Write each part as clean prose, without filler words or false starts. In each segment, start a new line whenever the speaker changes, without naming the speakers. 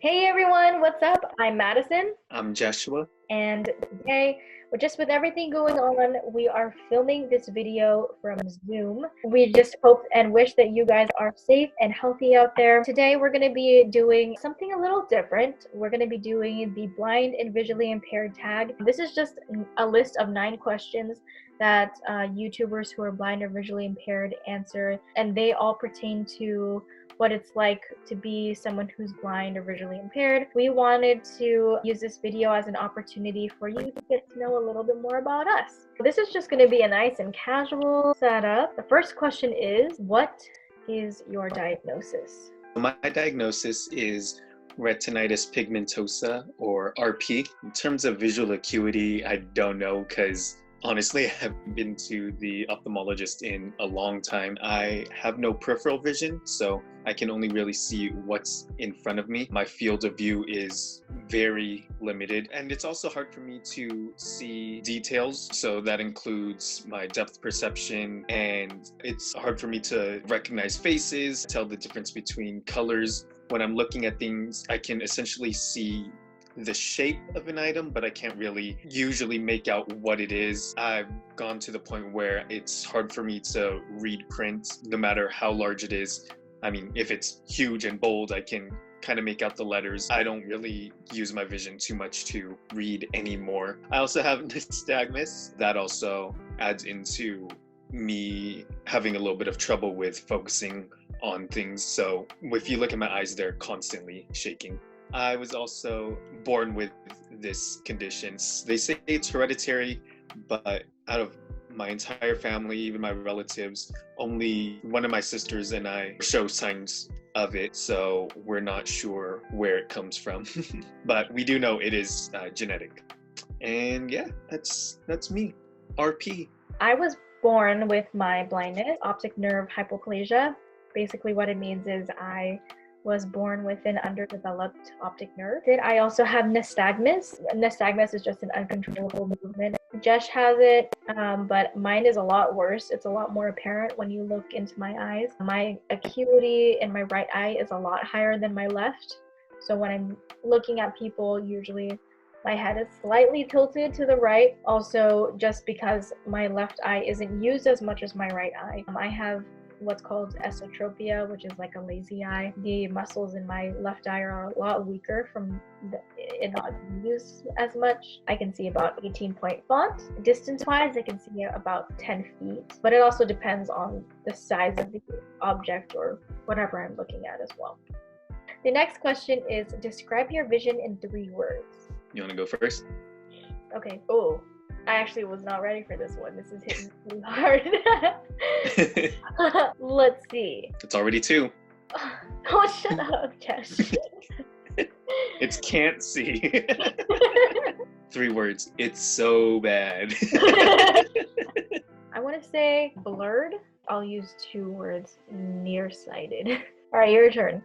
Hey everyone, what's up? I'm Madison,
I'm Joshua.
and today, with everything going on, we are filming this video from Zoom. We just hope and wish that you guys are safe and healthy out there. Today, we're going to be doing something a little different. We're going to be doing the blind and visually impaired tag. This is just a list of 9 questions that YouTubers who are blind or visually impaired answer, and they all pertain to what it's like to be someone who's blind or visually impaired. We wanted to use this video as an opportunity for you to get to know a little bit more about us. This is just going to be a nice and casual setup. The first question is, what is your diagnosis?
My diagnosis is retinitis pigmentosa, or RP. In terms of visual acuity, I don't know, because honestly, I haven't been to the ophthalmologist in a long time. I have no peripheral vision, so I can only really see what's in front of me. My field of view is very limited, and it's also hard for me to see details. So that includes my depth perception, and it's hard for me to recognize faces, tell the difference between colors. When I'm looking at things, I can essentially see the shape of an item, but I can't really usually make out what it is. I've gone to the point where it's hard for me to read print, no matter how large it is. I mean, if it's huge and bold, I can kind of make out the letters. I don't really use my vision too much to read anymore. I also have nystagmus. That also adds into me having a little bit of trouble with focusing on things. So if you look at my eyes, they're constantly shaking. I was also born with this condition. They say it's hereditary, but out of my entire family, even my relatives, only one of my sisters and I show signs of it, so we're not sure where it comes from. But we do know it is genetic. And yeah, that's me, RP.
I was born with my blindness, optic nerve hypoplasia. Basically what it means is I was born with an underdeveloped optic nerve. I also have nystagmus. Nystagmus is just an uncontrollable movement. Jesh has it, but mine is a lot worse. It's a lot more apparent when you look into my eyes. My acuity in my right eye is a lot higher than my left. So when I'm looking at people, usually my head is slightly tilted to the right. Also, just because my left eye isn't used as much as my right eye. I have what's called esotropia, which is like a lazy eye. The muscles in my left eye are a lot weaker from it not used as much. I can see about 18-point font. Distance-wise, I can see about 10 feet, but it also depends on the size of the object or whatever I'm looking at as well. The next question is, describe your vision in 3 words.
You want to go first?
Okay. Oh, I actually was not ready for this one. This is hitting me hard. Let's see.
It's already 2.
Oh, shut up, Josh.
It's can't see. 3 words. It's so bad.
I want to say blurred. I'll use 2 words. Nearsighted. All right, your turn.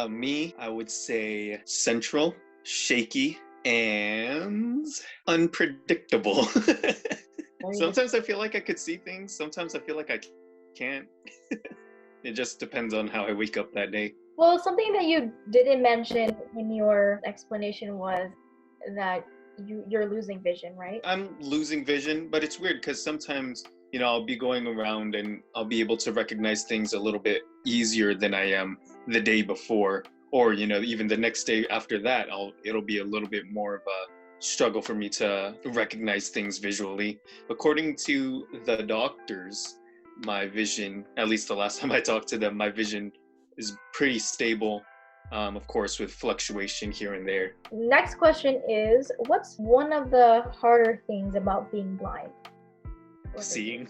Me, I would say central, shaky, and unpredictable. Sometimes I feel like I could see things. Sometimes I feel like I can't. It just depends on how I wake up that day.
Well, something that you didn't mention in your explanation was that you're losing vision, right?
I'm losing vision, but it's weird because sometimes, I'll be going around and I'll be able to recognize things a little bit easier than I am the day before. Or, even the next day after that, it'll be a little bit more of a struggle for me to recognize things visually. According to the doctors, my vision, at least the last time I talked to them, my vision is pretty stable, of course, with fluctuation here and there.
Next question is, what's one of the harder things about being blind?
Seeing.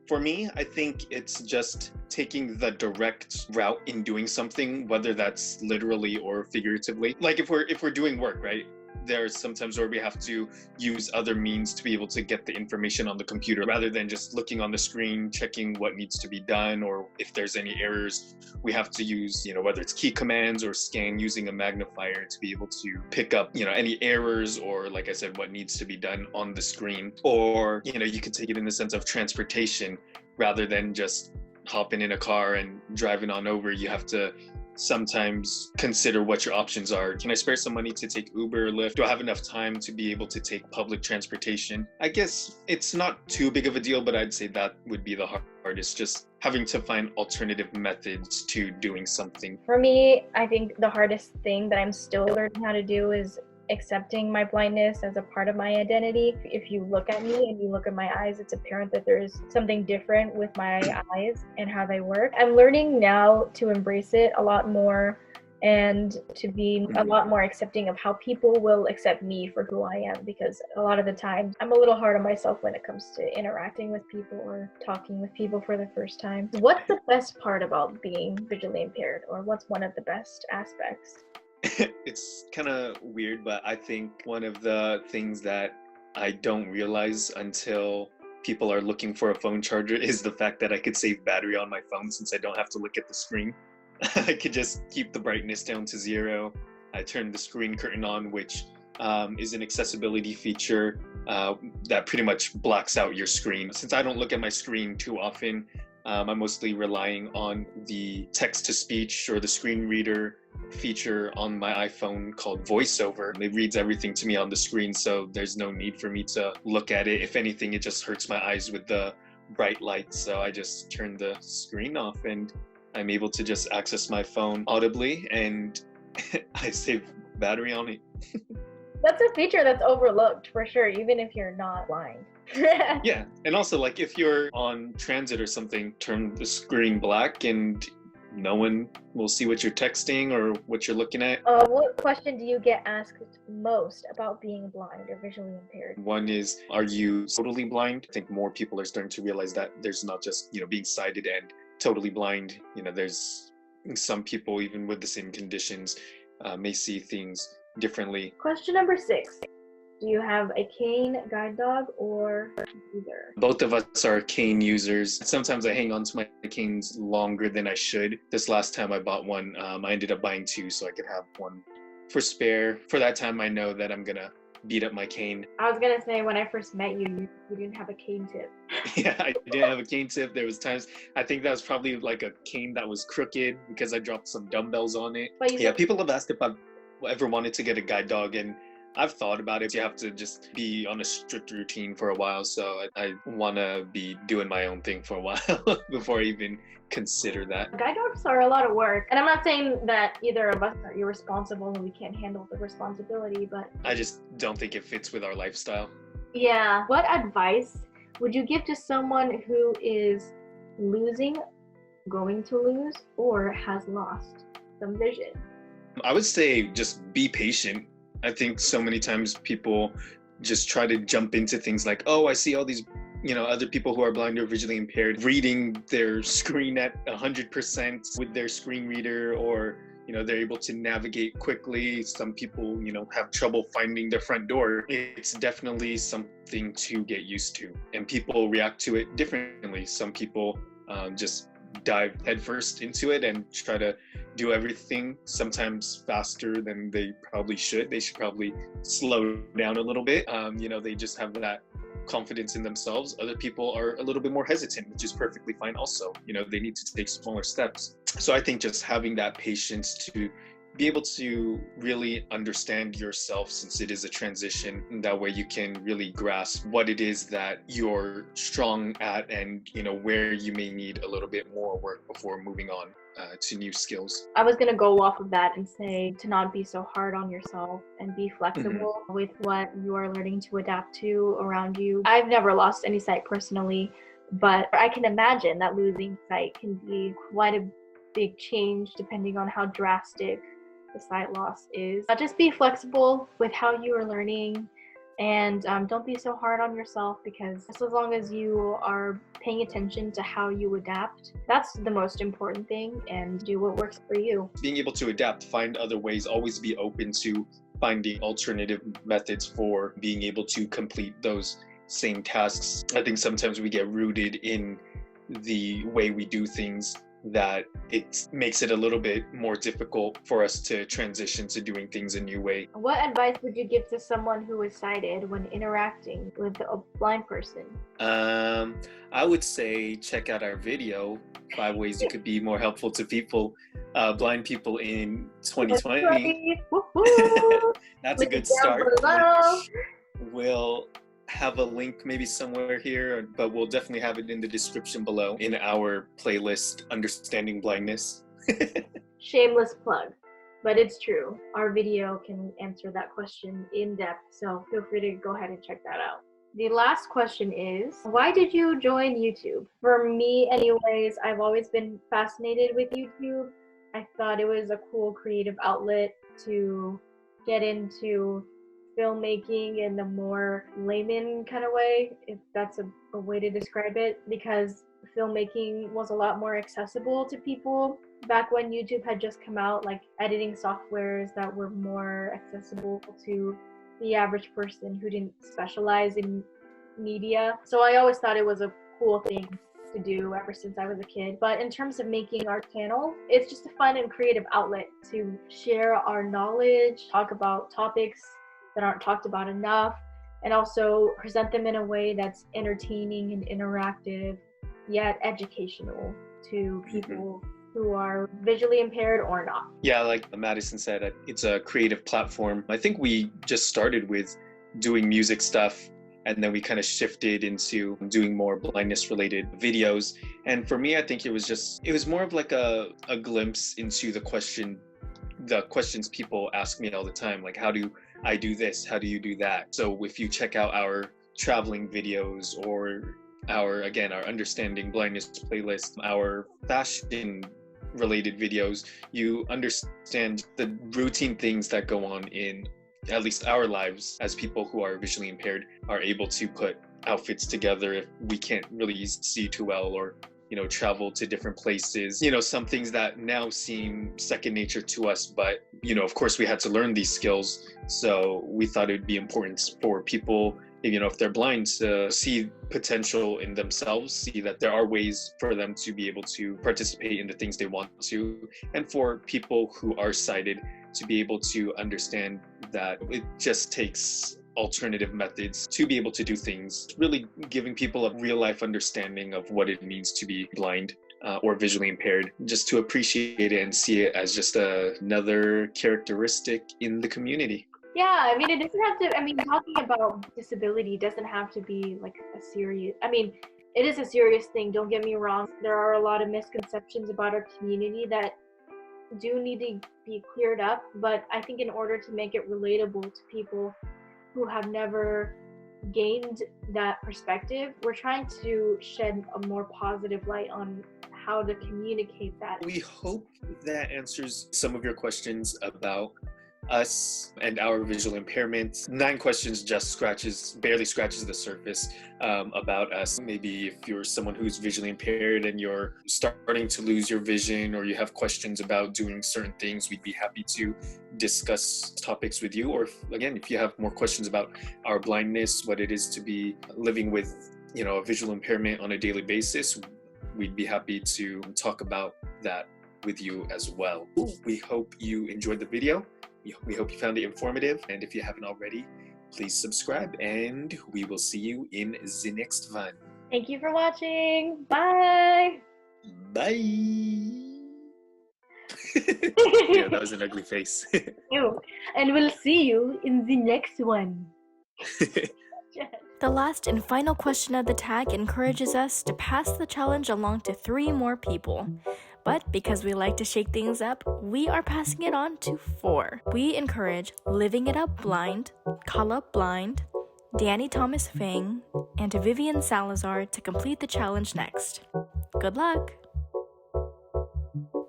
For me, I think it's just taking the direct route in doing something, whether that's literally or figuratively. Like if we're doing work, right? There's sometimes where we have to use other means to be able to get the information on the computer rather than just looking on the screen, checking what needs to be done, or if there's any errors, we have to use, whether it's key commands or scan using a magnifier to be able to pick up, any errors or, like I said, what needs to be done on the screen. Or, you could take it in the sense of transportation rather than just hopping in a car and driving on over. You have to sometimes consider what your options are. Can I spare some money to take Uber or Lyft? Do I have enough time to be able to take public transportation? I guess it's not too big of a deal, but I'd say that would be the hardest, just having to find alternative methods to doing something.
For me, I think the hardest thing that I'm still learning how to do is accepting my blindness as a part of my identity. If you look at me and you look at my eyes, it's apparent that there's something different with my eyes and how they work. I'm learning now to embrace it a lot more and to be a lot more accepting of how people will accept me for who I am, because a lot of the time I'm a little hard on myself when it comes to interacting with people or talking with people for the first time. What's the best part about being visually impaired, or what's one of the best aspects?
It's kind of weird, but I think one of the things that I don't realize until people are looking for a phone charger is the fact that I could save battery on my phone since I don't have to look at the screen. I could just keep the brightness down to 0. I turn the screen curtain on, which is an accessibility feature that pretty much blocks out your screen. Since I don't look at my screen too often, I'm mostly relying on the text-to-speech or the screen reader feature on my iPhone called VoiceOver. It reads everything to me on the screen, so there's no need for me to look at it. If anything, it just hurts my eyes with the bright lights, so I just turn the screen off and I'm able to just access my phone audibly, and I save battery on it.
That's a feature that's overlooked for sure, even if you're not blind.
Yeah, and also like if you're on transit or something, turn the screen black and no one will see what you're texting or what you're looking at.
What question do you get asked most about being blind or visually impaired?
One is, are you totally blind? I think more people are starting to realize that there's not just, being sighted and totally blind. There's some people, even with the same conditions, may see things differently.
Question number 6. Do you have a cane, guide dog, or neither?
Both of us are cane users. Sometimes I hang on to my canes longer than I should. This last time I bought one, I ended up buying 2 so I could have one for spare. For that time, I know that I'm gonna beat up my cane.
I was gonna say, when I first met you, you didn't have a cane tip.
Yeah, I didn't have a cane tip. There was times, I think that was probably like a cane that was crooked because I dropped some dumbbells on it. Yeah, people have asked if I've ever wanted to get a guide dog, and I've thought about it. You have to just be on a strict routine for a while, so I want to be doing my own thing for a while before I even consider that.
Guide dogs are a lot of work, and I'm not saying that either of us are irresponsible and we can't handle the responsibility, but
I just don't think it fits with our lifestyle.
Yeah. What advice would you give to someone who is losing, going to lose, or has lost some vision?
I would say just be patient. I think so many times people just try to jump into things like, oh, I see all these, other people who are blind or visually impaired reading their screen at 100% with their screen reader, or, they're able to navigate quickly. Some people, have trouble finding their front door. It's definitely something to get used to, and people react to it differently. Some people just dive headfirst into it and try to do everything, sometimes faster than they probably should. They should probably slow down a little bit. They just have that confidence in themselves. Other people are a little bit more hesitant, which is perfectly fine also. They need to take smaller steps. So I think just having that patience to be able to really understand yourself, since it is a transition, that way you can really grasp what it is that you're strong at and where you may need a little bit more work before moving on to new skills.
I was going to go off of that and say to not be so hard on yourself and be flexible with what you are learning to adapt to around you. I've never lost any sight personally, but I can imagine that losing sight can be quite a big change depending on how drastic the sight loss is. Just be flexible with how you are learning, and don't be so hard on yourself, because just as long as you are paying attention to how you adapt, that's the most important thing, and do what works for you.
Being able to adapt, find other ways, always be open to finding alternative methods for being able to complete those same tasks. I think sometimes we get rooted in the way we do things that it makes it a little bit more difficult for us to transition to doing things a new way.
What advice would you give to someone who is sighted when interacting with a blind person?
I would say check out our video, 5 ways you could be more helpful to people, blind people in 2020. That's a good start. We'll have a link maybe somewhere here, but we'll definitely have it in the description below in our playlist, Understanding Blindness.
Shameless plug, but it's true. Our video can answer that question in depth, so feel free to go ahead and check that out. The last question is, why did you join YouTube? For me anyways, I've always been fascinated with YouTube. I thought it was a cool creative outlet to get into filmmaking in the more layman kind of way, if that's a way to describe it, because filmmaking was a lot more accessible to people back when YouTube had just come out, like editing softwares that were more accessible to the average person who didn't specialize in media. So I always thought it was a cool thing to do ever since I was a kid. But in terms of making our channel, it's just a fun and creative outlet to share our knowledge, talk about topics that aren't talked about enough, and also present them in a way that's entertaining and interactive, yet educational to people who are visually impaired or not.
Yeah, like Madison said, it's a creative platform. I think we just started with doing music stuff, and then we kind of shifted into doing more blindness related videos. And for me, I think it was more of like a glimpse into the questions people ask me all the time, like, how do I do this? How do you do that? So if you check out our traveling videos or our Understanding Blindness playlist, our fashion related videos, you understand the routine things that go on in at least our lives as people who are visually impaired are able to put outfits together if we can't really see too well, or travel to different places, some things that now seem second nature to us, but of course we had to learn these skills. So we thought it would be important for people, if they're blind, to see potential in themselves, see that there are ways for them to be able to participate in the things they want to, and for people who are sighted to be able to understand that it just takes alternative methods to be able to do things, really giving people a real life understanding of what it means to be blind or visually impaired, just to appreciate it and see it as just another characteristic in the community.
Yeah, it doesn't have to, talking about disability doesn't have to be like a serious, it is a serious thing, don't get me wrong. There are a lot of misconceptions about our community that do need to be cleared up, but I think in order to make it relatable to people who have never gained that perspective, we're trying to shed a more positive light on how to communicate that.
We hope that answers some of your questions about us and our visual impairment. 9 questions just barely scratches the surface about us. Maybe if you're someone who's visually impaired and you're starting to lose your vision, or you have questions about doing certain things, we'd be happy to discuss topics with you. Or if you have more questions about our blindness, what it is to be living with a visual impairment on a daily basis, we'd be happy to talk about that with you as well. We hope you enjoyed the video. We hope you found it informative, and if you haven't already, please subscribe, and we will see you in the next one.
Thank you for watching. Bye.
Bye. Yeah, that was an ugly face.
Ew. And we'll see you in the next one.
The last and final question of the tag encourages us to pass the challenge along to 3 more people. But because we like to shake things up, we are passing it on to 4. We encourage Living It Up Blind, Kala Blind, Danny Thomas Fang, and Vivian Salazar to complete the challenge next. Good luck!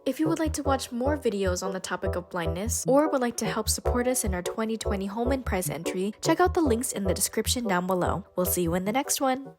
If you would like to watch more videos on the topic of blindness, or would like to help support us in our 2020 Holman prize entry, check out the links in the description down below. We'll see you in the next one!